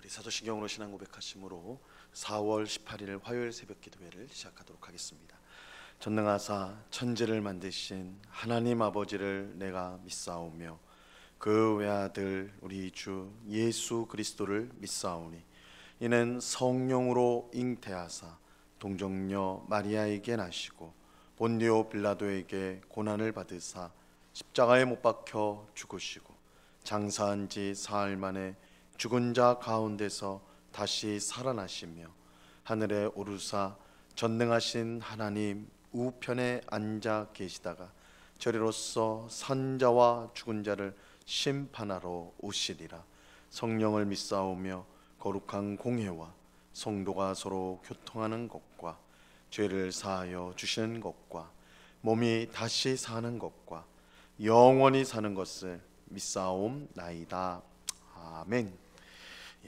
사도신경으로 신앙 고백하심으로 4월 18일 화요일 새벽 기도회를 시작하도록 하겠습니다. 전능하사 천지를 만드신 하나님 아버지를 내가 믿사오며 그 외아들 우리 주 예수 그리스도를 믿사오니 이는 성령으로 잉태하사 동정녀 마리아에게 나시고 본디오 빌라도에게 고난을 받으사 십자가에 못 박혀 죽으시고 장사한 지 사흘 만에 죽은 자 가운데서 다시 살아나시며 하늘에 오르사 전능하신 하나님 우편에 앉아 계시다가 저리로서 산자와 죽은 자를 심판하러 오시리라. 성령을 믿사오며 거룩한 공회와 성도가 서로 교통하는 것과 죄를 사하여 주시는 것과 몸이 다시 사는 것과 영원히 사는 것을 믿사옵나이다. 아멘.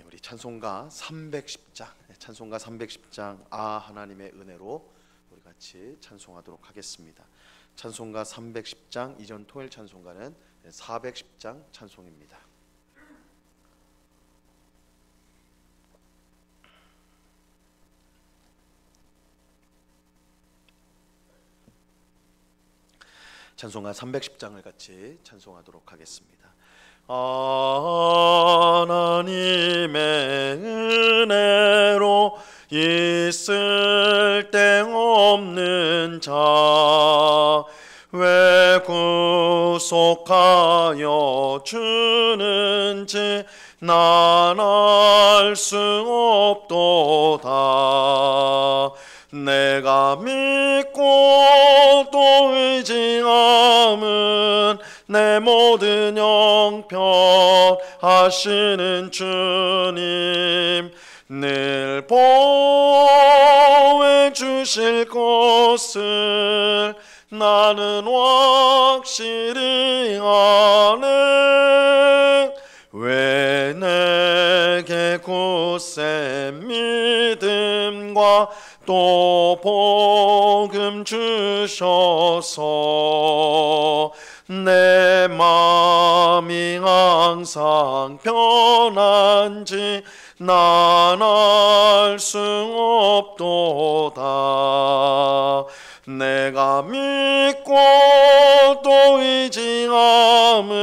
우리 찬송가 310장 아 하나님의 은혜로 우리 같이 찬송하도록 하겠습니다. 찬송가 310장 이전 토요일 찬송가는 410장 찬송입니다. 찬송가 310장을 같이 찬송하도록 하겠습니다. 하나님의 은혜로 있을 데 없는 자 왜 구속하여 주는지 난 알 수 없도다. 내가 믿고 또 의지함은 내 모든 형편 하시는 주님 늘 보호해 주실 것을 나는 확실히 아네. 왜 내게 굳세 믿음과 또 복음 주셔서 내 마음이 항상 편한지 난 알 수 없도다. 내가 믿고 또 의지함은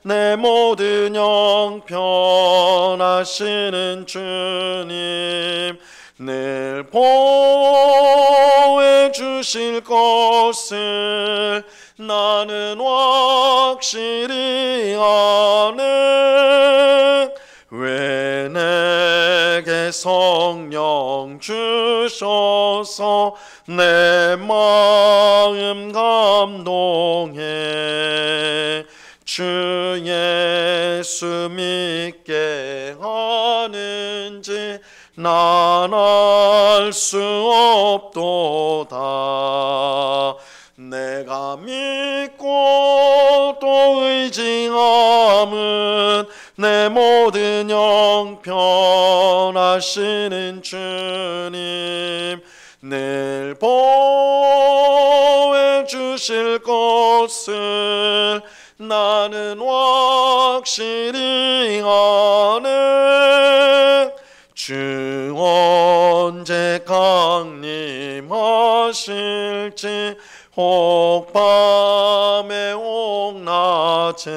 내 모든 형편 하시는 주님 늘 보호해 주실 것을 나는 확실히 아네. 왜 내게 성령 주셔서 내 마음 감동해 주 예수 믿게 하는지 난 알 수 없도다. 내가 믿고 또 의지함은 내 모든 형편 하시는 주님 늘 보호해 주실 것을 나는 확실히 아네. 주 언제 강림하실지 혹 밤에 혹 낮에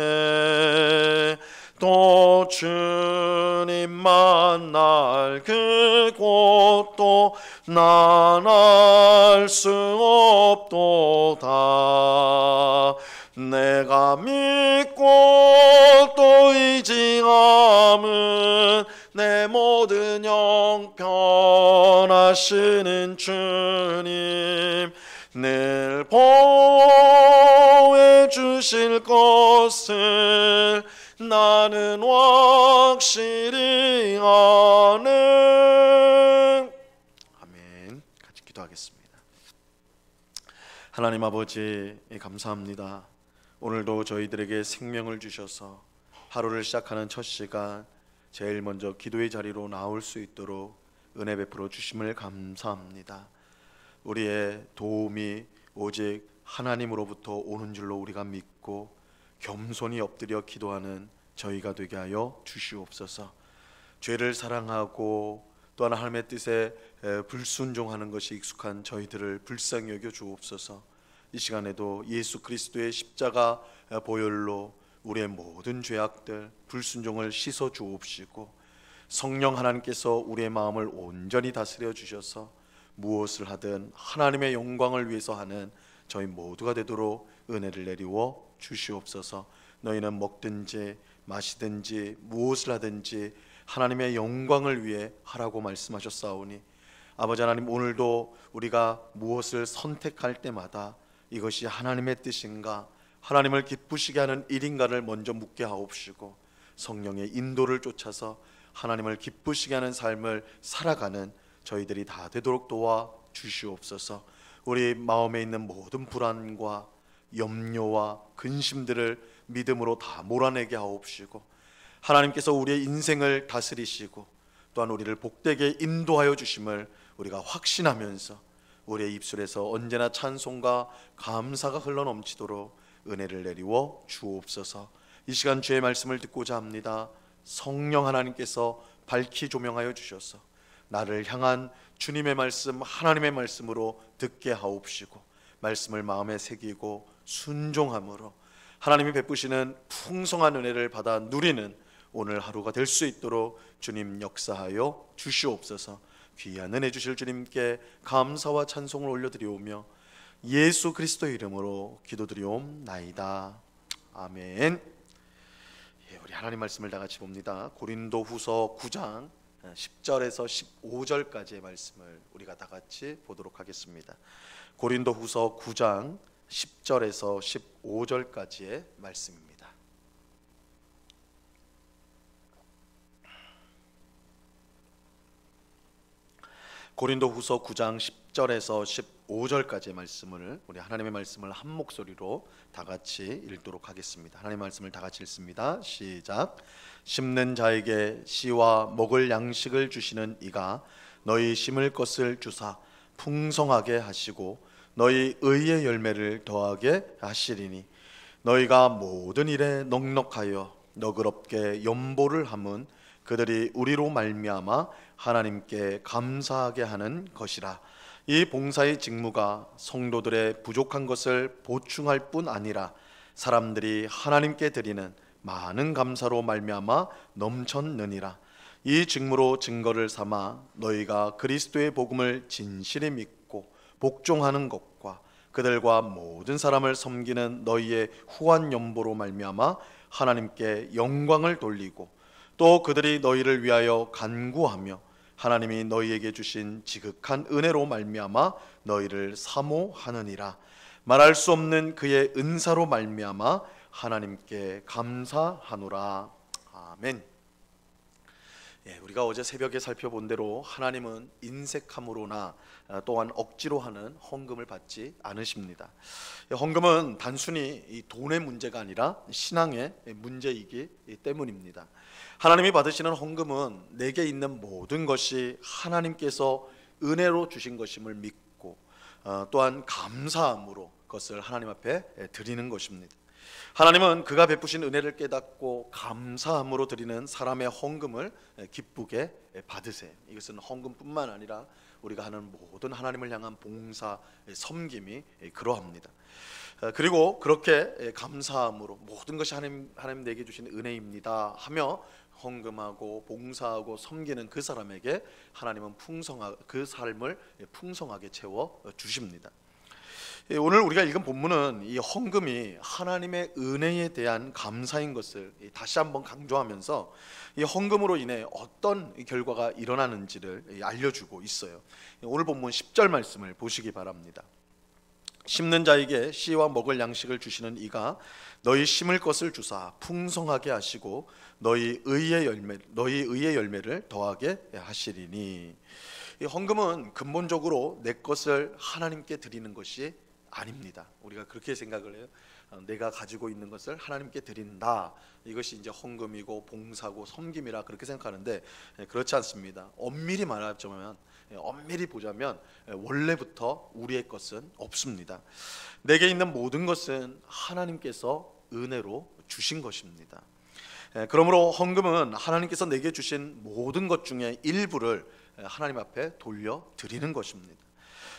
또 주님 만날 그곳도 난 알 수 없도다. 내가 믿고 또 의지함은 내 모든 형편 하시는 주님 늘 보호해 주실 것을 나는 확실히 아네. 아멘. 같이 기도하겠습니다. 하나님 아버지 감사합니다. 오늘도 저희들에게 생명을 주셔서 하루를 시작하는 첫 시간 제일 먼저 기도의 자리로 나올 수 있도록 은혜 베풀어 주심을 감사합니다. 우리의 도움이 오직 하나님으로부터 오는 줄로 우리가 믿고 겸손히 엎드려 기도하는 저희가 되게 하여 주시옵소서. 죄를 사랑하고 또한 하나님의 뜻에 불순종하는 것이 익숙한 저희들을 불쌍히 여겨 주옵소서. 이 시간에도 예수 그리스도의 십자가 보혈로 우리의 모든 죄악들 불순종을 씻어 주옵시고, 성령 하나님께서 우리의 마음을 온전히 다스려 주셔서 무엇을 하든 하나님의 영광을 위해서 하는 저희 모두가 되도록 은혜를 내리워 주시옵소서. 너희는 먹든지 마시든지 무엇을 하든지 하나님의 영광을 위해 하라고 말씀하셨사오니, 아버지 하나님, 오늘도 우리가 무엇을 선택할 때마다 이것이 하나님의 뜻인가, 하나님을 기쁘시게 하는 일인가를 먼저 묻게 하옵시고, 성령의 인도를 쫓아서 하나님을 기쁘시게 하는 삶을 살아가는 저희들이 다 되도록 도와 주시옵소서. 우리 마음에 있는 모든 불안과 염려와 근심들을 믿음으로 다 몰아내게 하옵시고, 하나님께서 우리의 인생을 다스리시고 또한 우리를 복되게 인도하여 주심을 우리가 확신하면서 우리의 입술에서 언제나 찬송과 감사가 흘러넘치도록 은혜를 내리워 주옵소서. 이 시간 주의 말씀을 듣고자 합니다. 성령 하나님께서 밝히 조명하여 주셔서 나를 향한 주님의 말씀, 하나님의 말씀으로 듣게 하옵시고, 말씀을 마음에 새기고 순종함으로 하나님이 베푸시는 풍성한 은혜를 받아 누리는 오늘 하루가 될 수 있도록 주님 역사하여 주시옵소서. 귀한 은혜 주실 주님께 감사와 찬송을 올려드리오며 예수 그리스도의 이름으로 기도드리옵나이다. 아멘. 우리 하나님 말씀을 다 같이 봅니다. 고린도후서 9장 10절에서 15절까지의 말씀을 우리가 다 같이 보도록 하겠습니다. 고린도후서 9장 10절에서 15절까지의 말씀입니다. 고린도후서 9장 10절에서 15절까지의 말씀을, 우리 하나님의 말씀을 한 목소리로 다 같이 읽도록 하겠습니다. 하나님의 말씀을 다 같이 읽습니다. 시작. 심는 자에게 씨와 먹을 양식을 주시는 이가 너희 심을 것을 주사 풍성하게 하시고 너희 의의 열매를 더하게 하시리니, 너희가 모든 일에 넉넉하여 너그럽게 연보를 함은 그들이 우리로 말미암아 하나님께 감사하게 하는 것이라. 이 봉사의 직무가 성도들의 부족한 것을 보충할 뿐 아니라 사람들이 하나님께 드리는 많은 감사로 말미암아 넘쳤느니라. 이 직무로 증거를 삼아 너희가 그리스도의 복음을 진실히 믿고 복종하는 것과 그들과 모든 사람을 섬기는 너희의 후한 연보로 말미암아 하나님께 영광을 돌리고, 또 그들이 너희를 위하여 간구하며 하나님이 너희에게 주신 지극한 은혜로 말미암아 너희를 사모하느니라. 말할 수 없는 그의 은사로 말미암아 하나님께 감사하노라. 아멘. 우리가 어제 새벽에 살펴본 대로 하나님은 인색함으로나 또한 억지로 하는 헌금을 받지 않으십니다. 헌금은 단순히 이 돈의 문제가 아니라 신앙의 문제이기 때문입니다. 하나님이 받으시는 헌금은 내게 있는 모든 것이 하나님께서 은혜로 주신 것임을 믿고 또한 감사함으로 그것을 하나님 앞에 드리는 것입니다. 하나님은 그가 베푸신 은혜를 깨닫고 감사함으로 드리는 사람의 헌금을 기쁘게 받으세요. 이것은 헌금뿐만 아니라 우리가 하는 모든 하나님을 향한 봉사, 섬김이 그러합니다. 그리고 그렇게 감사함으로 모든 것이 하나님 내게 주신 은혜입니다 하며 헌금하고 봉사하고 섬기는 그 사람에게 하나님은 그 삶을 풍성하게 채워 주십니다. 오늘 우리가 읽은 본문은 이 헌금이 하나님의 은혜에 대한 감사인 것을 다시 한번 강조하면서 이 헌금으로 인해 어떤 결과가 일어나는지를 알려주고 있어요. 오늘 본문 10절 말씀을 보시기 바랍니다. 심는 자에게 씨와 먹을 양식을 주시는 이가 너희 심을 것을 주사 풍성하게 하시고 너희 의의 열매를 더하게 하시리니. 이 헌금은 근본적으로 내 것을 하나님께 드리는 것이 아닙니다. 우리가 그렇게 생각을 해요. 내가 가지고 있는 것을 하나님께 드린다. 이것이 이제 헌금이고 봉사고 섬김이라 그렇게 생각하는데 그렇지 않습니다. 엄밀히 말하자면, 엄밀히 보자면 원래부터 우리의 것은 없습니다. 내게 있는 모든 것은 하나님께서 은혜로 주신 것입니다. 그러므로 헌금은 하나님께서 내게 주신 모든 것 중에 일부를 하나님 앞에 돌려 드리는 것입니다.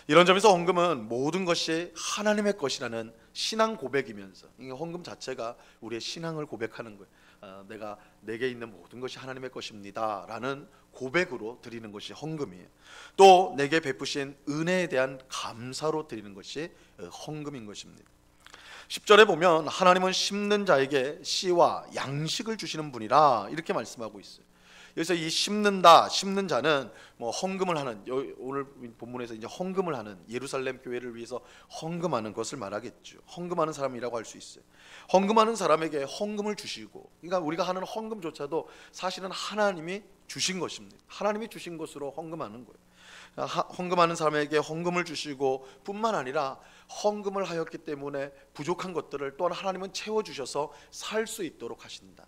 이런 점에서 헌금은 모든 것이 하나님의 것이라는 신앙 고백이면서, 이 헌금 자체가 우리의 신앙을 고백하는 거예요. 내게 있는 모든 것이 하나님의 것입니다 라는 고백으로 드리는 것이 헌금이에요. 또 내게 베푸신 은혜에 대한 감사로 드리는 것이 헌금인 것입니다. 10절에 보면 하나님은 심는 자에게 씨와 양식을 주시는 분이라 이렇게 말씀하고 있어요. 그래서 이 심는 자는 헌금을 하는, 오늘 본문에서 이제 헌금을 하는, 예루살렘 교회를 위해서 헌금하는 것을 말하겠죠. 헌금하는 사람이라고 할 수 있어요. 헌금하는 사람에게 헌금을 주시고, 그러니까 우리가 하는 헌금조차도 사실은 하나님이 주신 것입니다. 하나님이 주신 것으로 헌금하는 거예요. 헌금하는 사람에게 헌금을 주시고 뿐만 아니라 헌금을 하였기 때문에 부족한 것들을 또한 하나님은 채워주셔서 살 수 있도록 하신다.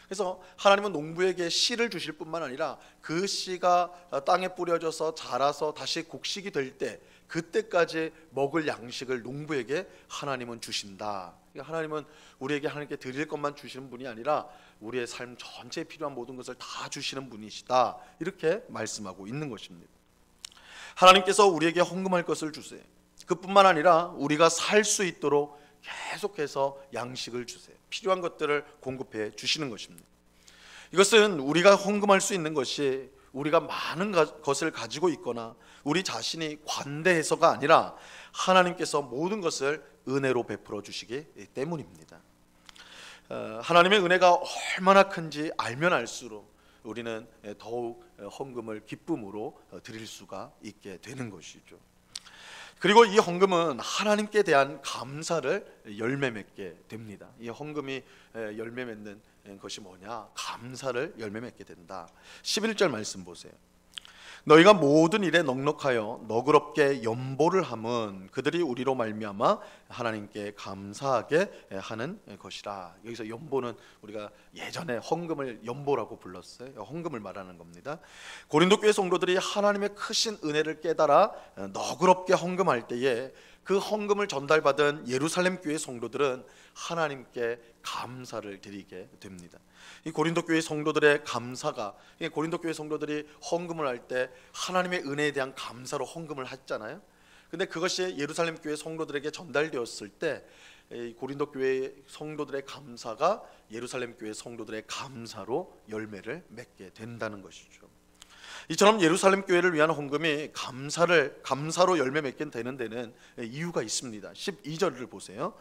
그래서 하나님은 농부에게 씨를 주실 뿐만 아니라 그 씨가 땅에 뿌려져서 자라서 다시 곡식이 될 때, 그때까지 먹을 양식을 농부에게 하나님은 주신다. 하나님은 우리에게 하나님께 드릴 것만 주시는 분이 아니라 우리의 삶 전체에 필요한 모든 것을 다 주시는 분이시다, 이렇게 말씀하고 있는 것입니다. 하나님께서 우리에게 헌금할 것을 주세요. 그뿐만 아니라 우리가 살 수 있도록 계속해서 양식을 주세요. 필요한 것들을 공급해 주시는 것입니다. 이것은 우리가 헌금할 수 있는 것이 우리가 많은 것을 가지고 있거나 우리 자신이 관대해서가 아니라 하나님께서 모든 것을 은혜로 베풀어 주시기 때문입니다. 하나님의 은혜가 얼마나 큰지 알면 알수록 우리는 더욱 헌금을 기쁨으로 드릴 수가 있게 되는 것이죠. 그리고 이 헌금은 하나님께 대한 감사를 열매 맺게 됩니다. 이 헌금이 열매 맺는 것이 뭐냐? 감사를 열매 맺게 된다. 11절 말씀 보세요. 너희가 모든 일에 넉넉하여 너그럽게 연보를 함은 그들이 우리로 말미암아 하나님께 감사하게 하는 것이라. 여기서 연보는 우리가 예전에 헌금을 연보라고 불렀어요. 헌금을 말하는 겁니다. 고린도 교회 성도들이 하나님의 크신 은혜를 깨달아 너그럽게 헌금할 때에 그 헌금을 전달받은 예루살렘 교회 성도들은 하나님께 감사를 드리게 됩니다. 이 고린도 교회 성도들의 감사가, 고린도 교회 성도들이 헌금을 할 때 하나님의 은혜에 대한 감사로 헌금을 했잖아요. 근데 그것이 예루살렘 교회 성도들에게 전달되었을 때 고린도 교회 성도들의 감사가 예루살렘 교회 성도들의 감사로 열매를 맺게 된다는 것이죠. 이처럼 예루살렘 교회를 위한 헌금이 감사로 열매 맺게 되는 데는 이유가 있습니다. 12절을 보세요.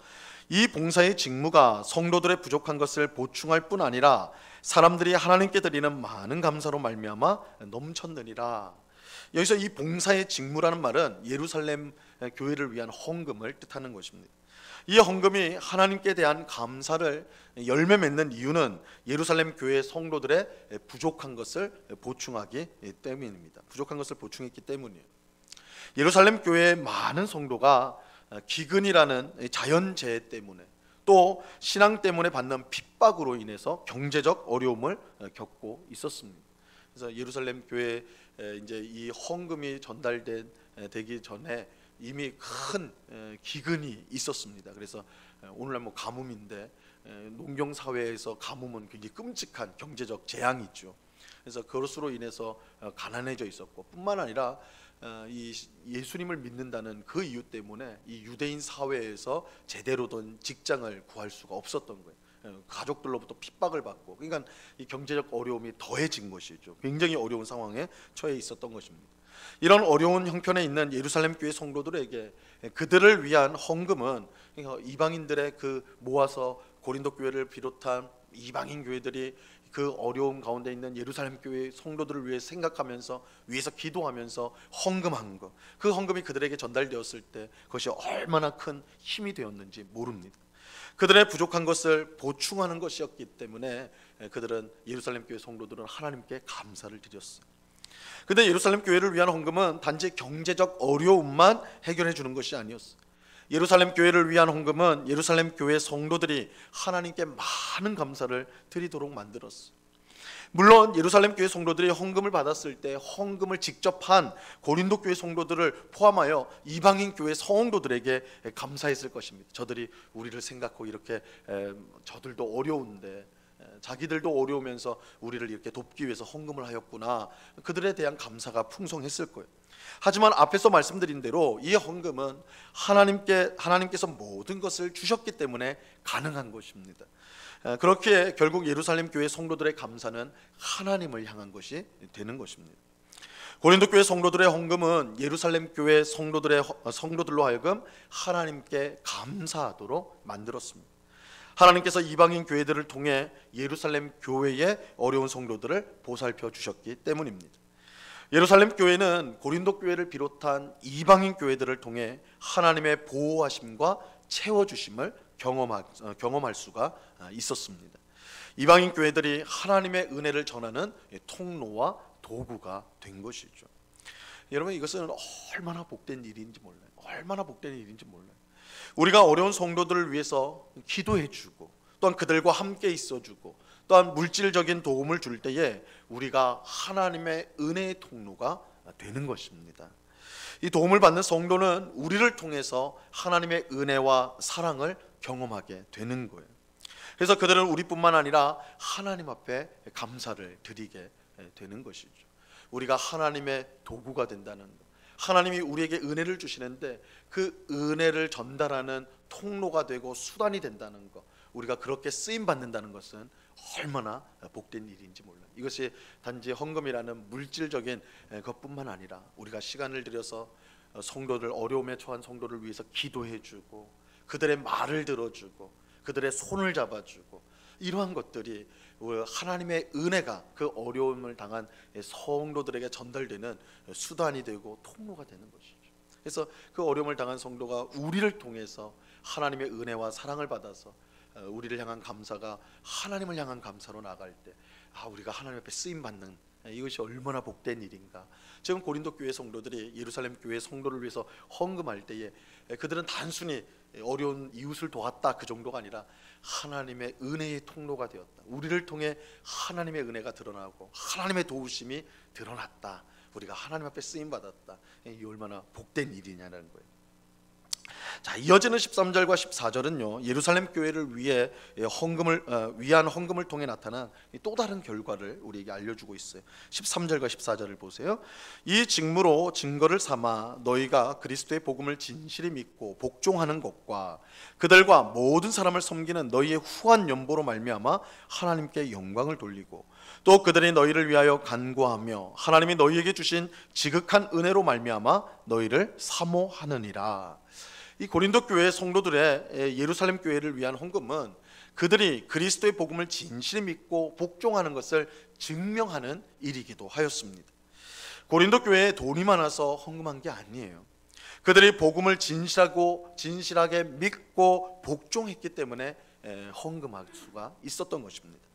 이 봉사의 직무가 성도들의 부족한 것을 보충할 뿐 아니라 사람들이 하나님께 드리는 많은 감사로 말미암아 넘쳤느니라. 여기서 이 봉사의 직무라는 말은 예루살렘 교회를 위한 헌금을 뜻하는 것입니다. 이 헌금이 하나님께 대한 감사를 열매 맺는 이유는 예루살렘 교회 성도들의 부족한 것을 보충하기 때문입니다. 부족한 것을 보충했기 때문이에요. 예루살렘 교회의 많은 성도가 기근이라는 자연재해 때문에 또 신앙 때문에 받는 핍박으로 인해서 경제적 어려움을 겪고 있었습니다. 그래서 예루살렘 교회에 이제 이 헌금이 전달되기 전에 이미 큰 기근이 있었습니다. 그래서 오늘날 가뭄인데 농경 사회에서 가뭄은 굉장히 끔찍한 경제적 재앙이 있죠. 그래서 그것으로 인해서 가난해져 있었고, 뿐만 아니라 이 예수님을 믿는다는 그 이유 때문에 이 유대인 사회에서 제대로 된 직장을 구할 수가 없었던 거예요. 가족들로부터 핍박을 받고, 그러니까 이 경제적 어려움이 더해진 것이죠. 굉장히 어려운 상황에 처해 있었던 것입니다. 이런 어려운 형편에 있는 예루살렘 교회 성도들에게 그들을 위한 헌금은 이방인들의 모아서 고린도 교회를 비롯한 이방인 교회들이 그 어려움 가운데 있는 예루살렘 교회 성도들을 위해 생각하면서 위해서 기도하면서 헌금한 것, 그 헌금이 그들에게 전달되었을 때 그것이 얼마나 큰 힘이 되었는지 모릅니다. 그들의 부족한 것을 보충하는 것이었기 때문에 그들은 예루살렘 교회 성도들은 하나님께 감사를 드렸어요. 근데 예루살렘 교회를 위한 헌금은 단지 경제적 어려움만 해결해 주는 것이 아니었어요. 예루살렘 교회를 위한 헌금은 예루살렘 교회 성도들이 하나님께 많은 감사를 드리도록 만들었어요. 물론 예루살렘 교회 성도들이 헌금을 받았을 때 헌금을 직접 한 고린도 교회 성도들을 포함하여 이방인 교회 성도들에게 감사했을 것입니다. 저들이 우리를 생각하고 이렇게 저들도 어려운데 자기들도 어려우면서 우리를 이렇게 돕기 위해서 헌금을 하였구나. 그들에 대한 감사가 풍성했을 거예요. 하지만 앞에서 말씀드린 대로 이 헌금은 하나님께서 모든 것을 주셨기 때문에 가능한 것입니다. 그렇게 결국 예루살렘 교회 성도들의 감사는 하나님을 향한 것이 되는 것입니다. 고린도 교회 성도들의 헌금은 예루살렘 교회 성도들로 하여금 하나님께 감사하도록 만들었습니다. 하나님께서 이방인 교회들을 통해 예루살렘 교회의 어려운 성도들을 보살펴 주셨기 때문입니다. 예루살렘 교회는 고린도 교회를 비롯한 이방인 교회들을 통해 하나님의 보호하심과 채워주심을 경험할 수가 있었습니다. 이방인 교회들이 하나님의 은혜를 전하는 통로와 도구가 된 것이죠. 여러분, 이것은 얼마나 복된 일인지 몰라요. 얼마나 복된 일인지 몰라요. 우리가 어려운 성도들을 위해서 기도해주고 또한 그들과 함께 있어주고 또한 물질적인 도움을 줄 때에 우리가 하나님의 은혜의 통로가 되는 것입니다. 이 도움을 받는 성도는 우리를 통해서 하나님의 은혜와 사랑을 경험하게 되는 거예요. 그래서 그들은 우리뿐만 아니라 하나님 앞에 감사를 드리게 되는 것이죠. 우리가 하나님의 도구가 된다는 것, 하나님이 우리에게 은혜를 주시는데 그 은혜를 전달하는 통로가 되고 수단이 된다는 것, 우리가 그렇게 쓰임 받는다는 것은 얼마나 복된 일인지 몰라요. 이것이 단지 헌금이라는 물질적인 것뿐만 아니라 우리가 시간을 들여서 성도들, 어려움에 처한 성도를 위해서 기도해주고 그들의 말을 들어주고 그들의 손을 잡아주고 이러한 것들이 하나님의 은혜가 그 어려움을 당한 성도들에게 전달되는 수단이 되고 통로가 되는 것이죠. 그래서 그 어려움을 당한 성도가 우리를 통해서 하나님의 은혜와 사랑을 받아서 우리를 향한 감사가 하나님을 향한 감사로 나갈 때 우리가 하나님 앞에 쓰임받는 이것이 얼마나 복된 일인가. 지금 고린도 교회 성도들이 예루살렘 교회 성도를 위해서 헌금할 때에 그들은 단순히 어려운 이웃을 도왔다 그 정도가 아니라 하나님의 은혜의 통로가 되었다. 우리를 통해 하나님의 은혜가 드러나고 하나님의 도우심이 드러났다. 우리가 하나님 앞에 쓰임받았다. 이 얼마나 복된 일이냐는 거예요. 자, 이어지는 13절과 14절은요 예루살렘 교회를 위해 위한 헌금을 통해 나타난 또 다른 결과를 우리에게 알려주고 있어요. 13절과 14절을 보세요. 이 직무로 증거를 삼아 너희가 그리스도의 복음을 진실히 믿고 복종하는 것과 그들과 모든 사람을 섬기는 너희의 후한 연보로 말미암아 하나님께 영광을 돌리고 또 그들이 너희를 위하여 간구하며 하나님이 너희에게 주신 지극한 은혜로 말미암아 너희를 사모하느니라. 이 고린도 교회 성도들의 예루살렘 교회를 위한 헌금은 그들이 그리스도의 복음을 진실히 믿고 복종하는 것을 증명하는 일이기도 하였습니다. 고린도 교회에 돈이 많아서 헌금한 게 아니에요. 그들이 복음을 진실하게 믿고 복종했기 때문에 헌금할 수가 있었던 것입니다.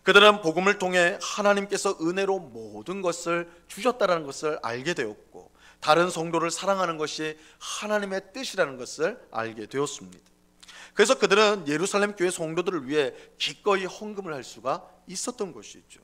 그들은 복음을 통해 하나님께서 은혜로 모든 것을 주셨다는 것을 알게 되었고 다른 성도를 사랑하는 것이 하나님의 뜻이라는 것을 알게 되었습니다. 그래서 그들은 예루살렘 교회 성도들을 위해 기꺼이 헌금을 할 수가 있었던 것이죠.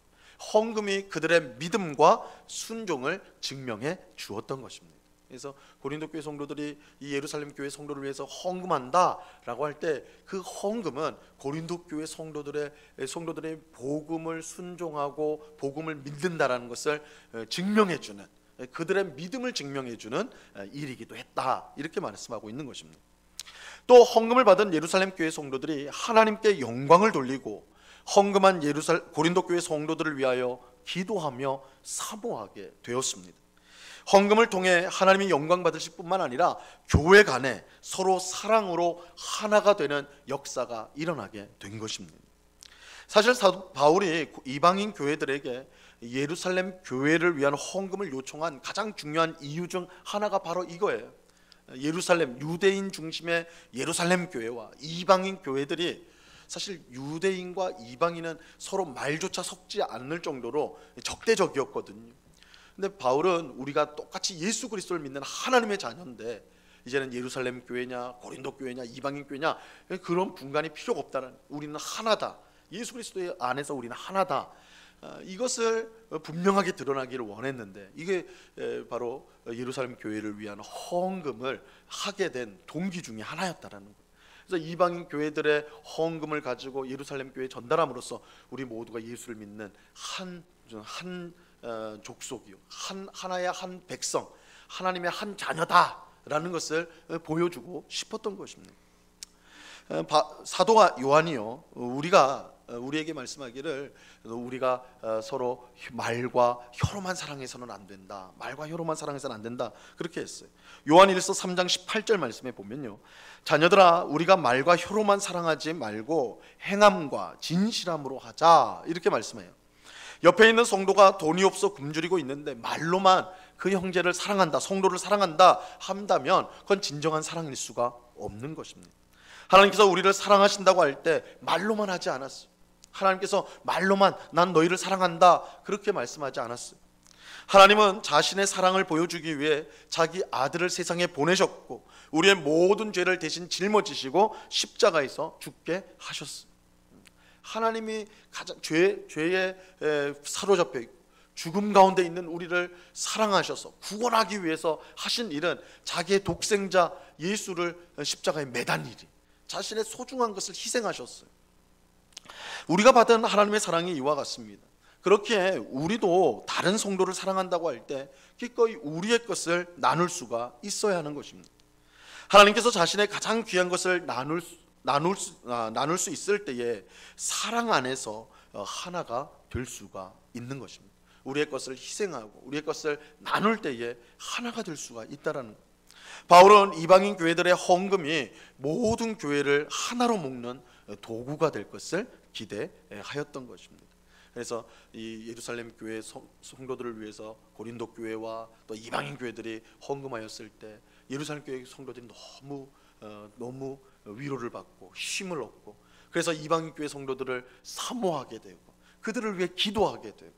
헌금이 그들의 믿음과 순종을 증명해 주었던 것입니다. 그래서 고린도 교회 성도들이 이 예루살렘 교회 성도를 위해서 헌금한다라고 할 때 그 헌금은 고린도 교회 성도들의 복음을 순종하고 복음을 믿는다라는 것을 증명해 주는, 그들의 믿음을 증명해 주는 일이기도 했다, 이렇게 말씀하고 있는 것입니다. 또 헌금을 받은 예루살렘 교회 성도들이 하나님께 영광을 돌리고 헌금한 고린도 교회 성도들을 위하여 기도하며 사모하게 되었습니다. 헌금을 통해 하나님이 영광 받으실 뿐만 아니라 교회 간에 서로 사랑으로 하나가 되는 역사가 일어나게 된 것입니다. 사실 사도 바울이 이방인 교회들에게 예루살렘 교회를 위한 헌금을 요청한 가장 중요한 이유 중 하나가 바로 이거예요. 예루살렘, 유대인 중심의 예루살렘 교회와 이방인 교회들이, 사실 유대인과 이방인은 서로 말조차 섞지 않을 정도로 적대적이었거든요. 근데 바울은 우리가 똑같이 예수 그리스도를 믿는 하나님의 자녀인데 이제는 예루살렘 교회냐 고린도 교회냐 이방인 교회냐 그런 분간이 필요가 없다는, 우리는 하나다, 예수 그리스도 안에서 우리는 하나다, 이것을 분명하게 드러나기를 원했는데 이게 바로 예루살렘 교회를 위한 헌금을 하게 된 동기 중에 하나였다라는 거예요. 그래서 이방인 교회들의 헌금을 가지고 예루살렘 교회에 전달함으로써 우리 모두가 예수를 믿는 한 족속이요, 하나의 한 백성, 하나님의 한 자녀다라는 것을 보여주고 싶었던 것입니다. 사도 요한이요, 우리에게 말씀하기를 우리가 서로 말과 혀로만 사랑해서는 안 된다, 말과 혀로만 사랑해서는 안 된다, 그렇게 했어요. 요한일서 3장 18절 말씀에 보면요, 자녀들아 우리가 말과 혀로만 사랑하지 말고 행함과 진실함으로 하자, 이렇게 말씀해요. 옆에 있는 성도가 돈이 없어 굶주리고 있는데 말로만 그 형제를 사랑한다, 성도를 사랑한다 한다면 그건 진정한 사랑일 수가 없는 것입니다. 하나님께서 우리를 사랑하신다고 할 때 말로만 하지 않았어요. 하나님께서 말로만 난 너희를 사랑한다 그렇게 말씀하지 않았어요. 하나님은 자신의 사랑을 보여주기 위해 자기 아들을 세상에 보내셨고 우리의 모든 죄를 대신 짊어지시고 십자가에서 죽게 하셨어요. 하나님이 가장 죄에 사로잡혀 있고 죽음 가운데 있는 우리를 사랑하셔서 구원하기 위해서 하신 일은 자기의 독생자 예수를 십자가에 매단 일이, 자신의 소중한 것을 희생하셨어요. 우리가 받은 하나님의 사랑이 이와 같습니다. 그렇게 우리도 다른 성도를 사랑한다고 할 때 기꺼이 우리의 것을 나눌 수가 있어야 하는 것입니다. 하나님께서 자신의 가장 귀한 것을 나눌 수 있을 때에 사랑 안에서 하나가 될 수가 있는 것입니다. 우리의 것을 희생하고 우리의 것을 나눌 때에 하나가 될 수가 있다라는 것. 바울은 이방인 교회들의 헌금이 모든 교회를 하나로 묶는 도구가 될 것을 기대하였던 것입니다. 그래서 이 예루살렘 교회 성도들을 위해서 고린도 교회와 또 이방인 교회들이 헌금하였을 때 예루살렘 교회 성도들이 너무 위로를 받고 힘을 얻고, 그래서 이방인 교회 성도들을 사모하게 되고 그들을 위해 기도하게 되고,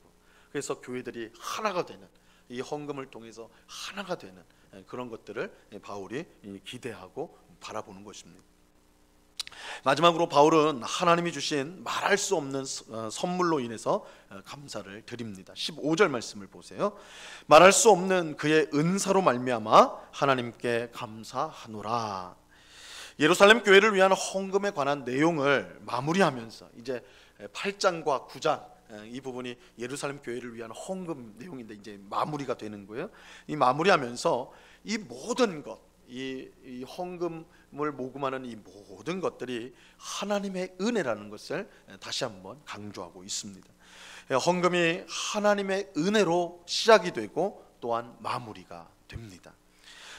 그래서 교회들이 하나가 되는, 이 헌금을 통해서 하나가 되는 그런 것들을 바울이 기대하고 바라보는 것입니다. 마지막으로 바울은 하나님이 주신 말할 수 없는 선물로 인해서 감사를 드립니다. 15절 말씀을 보세요. 말할 수 없는 그의 은사로 말미암아 하나님께 감사하노라. 예루살렘 교회를 위한 헌금에 관한 내용을 마무리하면서 이제 8장과 9장 이 부분이 예루살렘 교회를 위한 헌금 내용인데 이제 마무리가 되는 거예요. 이 마무리하면서 이 모든 것, 이 헌금을 모금하는 이 모든 것들이 하나님의 은혜라는 것을 다시 한번 강조하고 있습니다. 헌금이 하나님의 은혜로 시작이 되고 또한 마무리가 됩니다.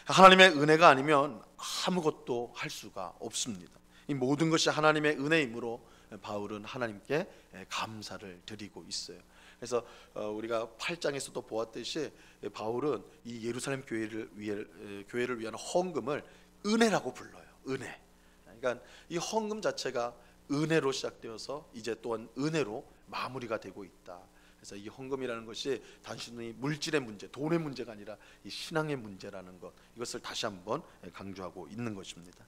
하나님의 은혜가 아니면 아무것도 할 수가 없습니다. 이 모든 것이 하나님의 은혜이므로 바울은 하나님께 감사를 드리고 있어요. 그래서 우리가 8장에서도 보았듯이 바울은 이 예루살렘 교회를 위한 헌금을 은혜라고 불러요. 은혜. 그러니까 이 헌금 자체가 은혜로 시작되어서 이제 또한 은혜로 마무리가 되고 있다. 그래서 이 헌금이라는 것이 단순히 물질의 문제, 돈의 문제가 아니라 이 신앙의 문제라는 것, 이것을 다시 한번 강조하고 있는 것입니다.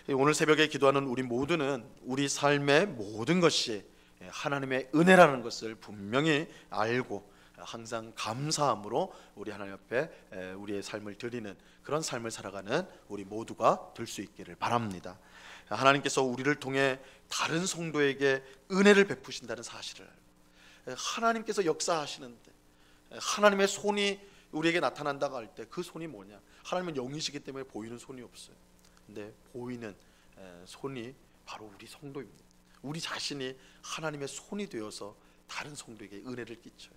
오늘 새벽에 기도하는 우리 모두는 우리 삶의 모든 것이 하나님의 은혜라는 것을 분명히 알고 항상 감사함으로 우리 하나님 앞에 우리의 삶을 드리는 그런 삶을 살아가는 우리 모두가 될 수 있기를 바랍니다. 하나님께서 우리를 통해 다른 성도에게 은혜를 베푸신다는 사실을, 하나님께서 역사하시는데 하나님의 손이 우리에게 나타난다고 할 때 그 손이 뭐냐? 하나님은 영이시기 때문에 보이는 손이 없어요. 근데 보이는 손이 바로 우리 성도입니다. 우리 자신이 하나님의 손이 되어서 다른 성도에게 은혜를 끼쳐요.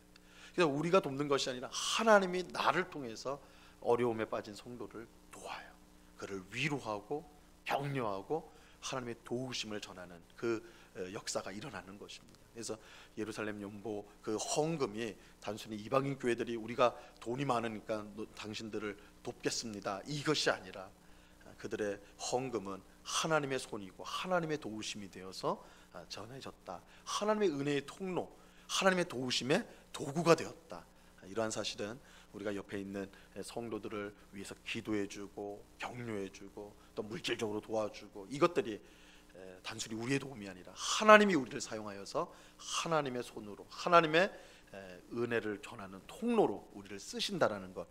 그래서 우리가 돕는 것이 아니라 하나님이 나를 통해서 어려움에 빠진 성도를 도와요. 그를 위로하고 격려하고 하나님의 도우심을 전하는 그 역사가 일어나는 것입니다. 그래서 예루살렘 연보 그 헌금이 단순히 이방인 교회들이 우리가 돈이 많으니까 당신들을 돕겠습니다, 이것이 아니라 그들의 헌금은 하나님의 손이고 하나님의 도우심이 되어서 전해졌다. 하나님의 은혜의 통로, 하나님의 도우심의 도구가 되었다. 이러한 사실은 우리가 옆에 있는 성도들을 위해서 기도해주고 격려해주고 또 물질적으로 도와주고, 이것들이 단순히 우리의 도움이 아니라 하나님이 우리를 사용하여서 하나님의 손으로 하나님의 은혜를 전하는 통로로 우리를 쓰신다라는 것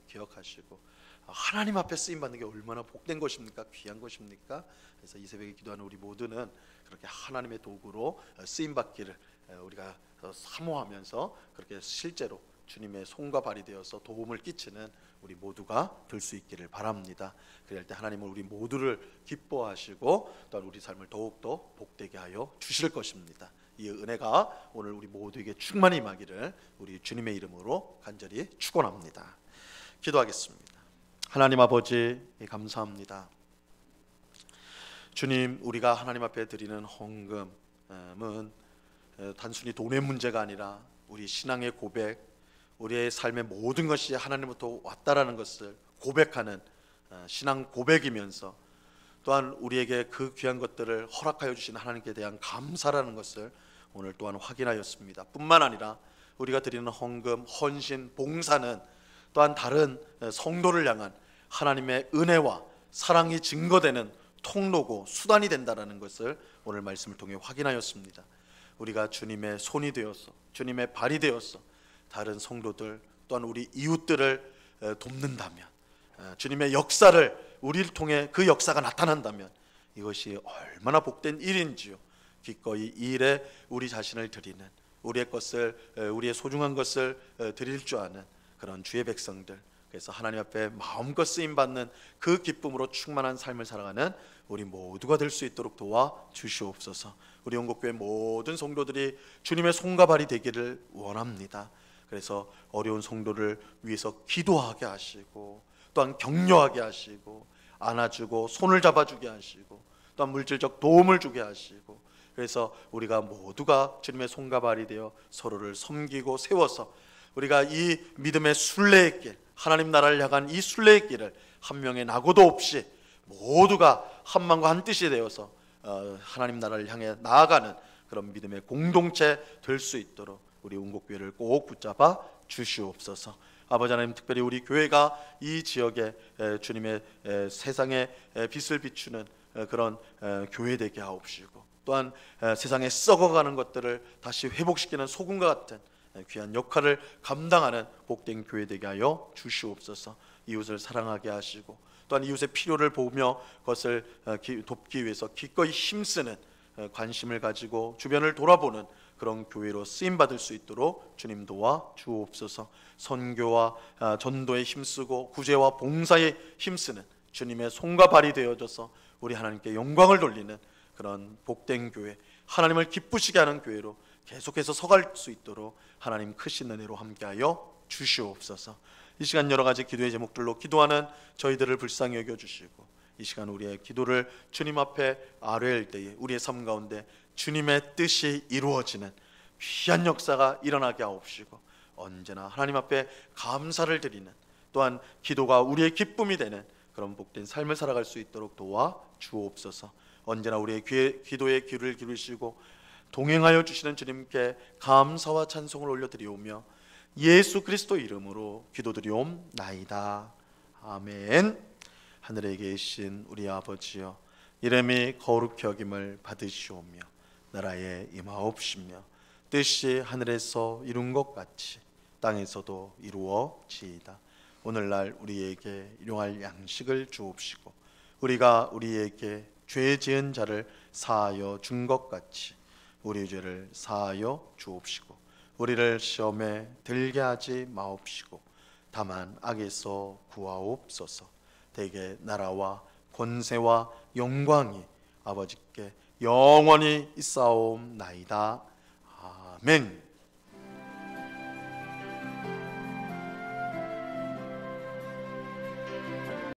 기억하시고, 하나님 앞에 쓰임 받는 게 얼마나 복된 것입니까? 귀한 것입니까? 그래서 이 새벽에 기도하는 우리 모두는 그렇게 하나님의 도구로 쓰임 받기를 우리가 사모하면서 그렇게 실제로 주님의 손과 발이 되어서 도움을 끼치는 우리 모두가 될 수 있기를 바랍니다. 그럴 때 하나님은 우리 모두를 기뻐하시고 또한 우리 삶을 더욱더 복되게 하여 주실 것입니다. 이 은혜가 오늘 우리 모두에게 충만히 임하기를 우리 주님의 이름으로 간절히 축원합니다. 기도하겠습니다. 하나님 아버지 감사합니다. 주님, 우리가 하나님 앞에 드리는 헌금은 단순히 돈의 문제가 아니라 우리 신앙의 고백, 우리의 삶의 모든 것이 하나님부터 왔다라는 것을 고백하는 신앙 고백이면서 또한 우리에게 그 귀한 것들을 허락하여 주신 하나님께 대한 감사라는 것을 오늘 또한 확인하였습니다. 뿐만 아니라 우리가 드리는 헌금, 헌신, 봉사는 또한 다른 성도를 향한 하나님의 은혜와 사랑이 증거되는 통로고 수단이 된다는 것을 오늘 말씀을 통해 확인하였습니다. 우리가 주님의 손이 되어서 주님의 발이 되어서 다른 성도들 또한 우리 이웃들을 돕는다면, 주님의 역사를 우리를 통해 그 역사가 나타난다면 이것이 얼마나 복된 일인지요. 기꺼이 이 일에 우리 자신을 드리는, 우리의 것을, 우리의 소중한 것을 드릴 줄 아는 그런 주의 백성들, 그래서 하나님 앞에 마음껏 쓰임받는 그 기쁨으로 충만한 삶을 살아가는 우리 모두가 될 수 있도록 도와 주시옵소서. 우리 영국교회 모든 성도들이 주님의 손과 발이 되기를 원합니다. 그래서 어려운 성도를 위해서 기도하게 하시고 또한 격려하게 하시고 안아주고 손을 잡아주게 하시고 또한 물질적 도움을 주게 하시고, 그래서 우리가 모두가 주님의 손과 발이 되어 서로를 섬기고 세워서 우리가 이 믿음의 순례의 길, 하나님 나라를 향한 이 순례의 길을 한 명의 낙오도 없이 모두가 한 마음과 한 뜻이 되어서 하나님 나라를 향해 나아가는 그런 믿음의 공동체 될 수 있도록 우리 운곡교회를 꼭 붙잡아 주시옵소서. 아버지 하나님, 특별히 우리 교회가 이 지역에 주님의 세상에 빛을 비추는 그런 교회 되게 하옵시고, 또한 세상에 썩어가는 것들을 다시 회복시키는 소금과 같은 귀한 역할을 감당하는 복된 교회 되게 하여 주시옵소서. 이웃을 사랑하게 하시고 또한 이웃의 필요를 보며 그것을 돕기 위해서 기꺼이 힘쓰는 관심을 가지고 주변을 돌아보는 그런 교회로 쓰임받을 수 있도록 주님 도와 주옵소서. 선교와 전도에 힘쓰고 구제와 봉사에 힘쓰는 주님의 손과 발이 되어져서 우리 하나님께 영광을 돌리는 그런 복된 교회, 하나님을 기쁘시게 하는 교회로 계속해서 서갈 수 있도록 하나님 크신 은혜로 함께하여 주시옵소서. 이 시간 여러 가지 기도의 제목들로 기도하는 저희들을 불쌍히 여겨주시고, 이 시간 우리의 기도를 주님 앞에 아뢰일 때에 우리의 삶 가운데 주님의 뜻이 이루어지는 귀한 역사가 일어나게 하옵시고, 언제나 하나님 앞에 감사를 드리는, 또한 기도가 우리의 기쁨이 되는 그런 복된 삶을 살아갈 수 있도록 도와 주옵소서. 언제나 우리의 기도에 귀를 기울이시고 동행하여 주시는 주님께 감사와 찬송을 올려드리오며 예수 그리스도 이름으로 기도드리옵나이다. 아멘. 하늘에 계신 우리 아버지여, 이름이 거룩히 여김을 받으시오며 나라에 임하옵시며 뜻이 하늘에서 이룬 것 같이 땅에서도 이루어지이다. 오늘날 우리에게 일용할 양식을 주옵시고 우리가 우리에게 죄 지은 자를 사하여 준 것 같이 우리 죄를 사하여 주옵시고 우리를 시험에 들게 하지 마옵시고 다만 악에서 구하옵소서. 대개 나라와 권세와 영광이 아버지께 영원히 있사옵나이다. 아멘.